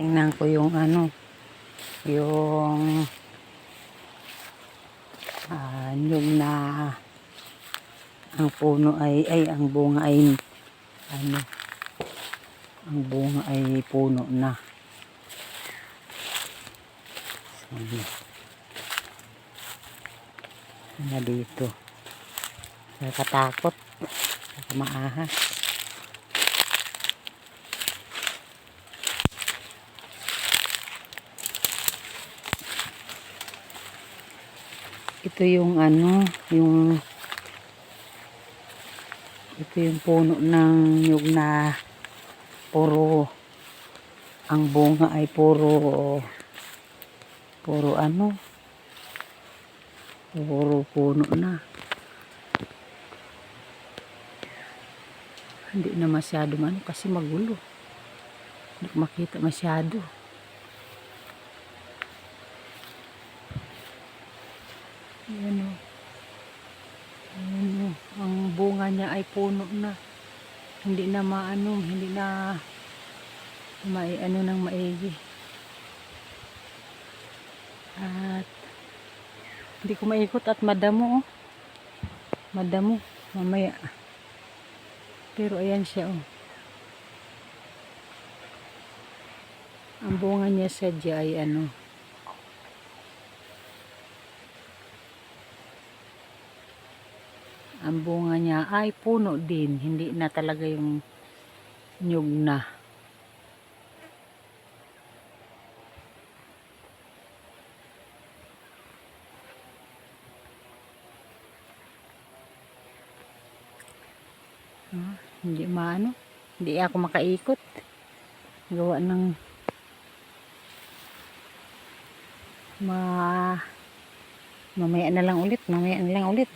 Tingnan ko yung yung nyug na ang puno ay ang bunga ay ang bunga ay puno na. Na dito. Nakatakot. Maahas. Ito yung ito yung puno ng nyug na puro ang bunga ay puro puro puno na. Hindi na masyadong kasi magulo. Hindi ko makita masyado. Ayan o. Ayan o. Ang bunga niya ay puno na. Hindi na hindi na ng maigi. At hindi ko maikot at madamo. Madamo. Mamaya. Pero ayan siya oh. Ang bunga niya sadya ay ang bunga niya ay puno din. Hindi na talaga yung nyug na. Hindi hindi ako makaikot. Gawa ng mamaya na lang ulit.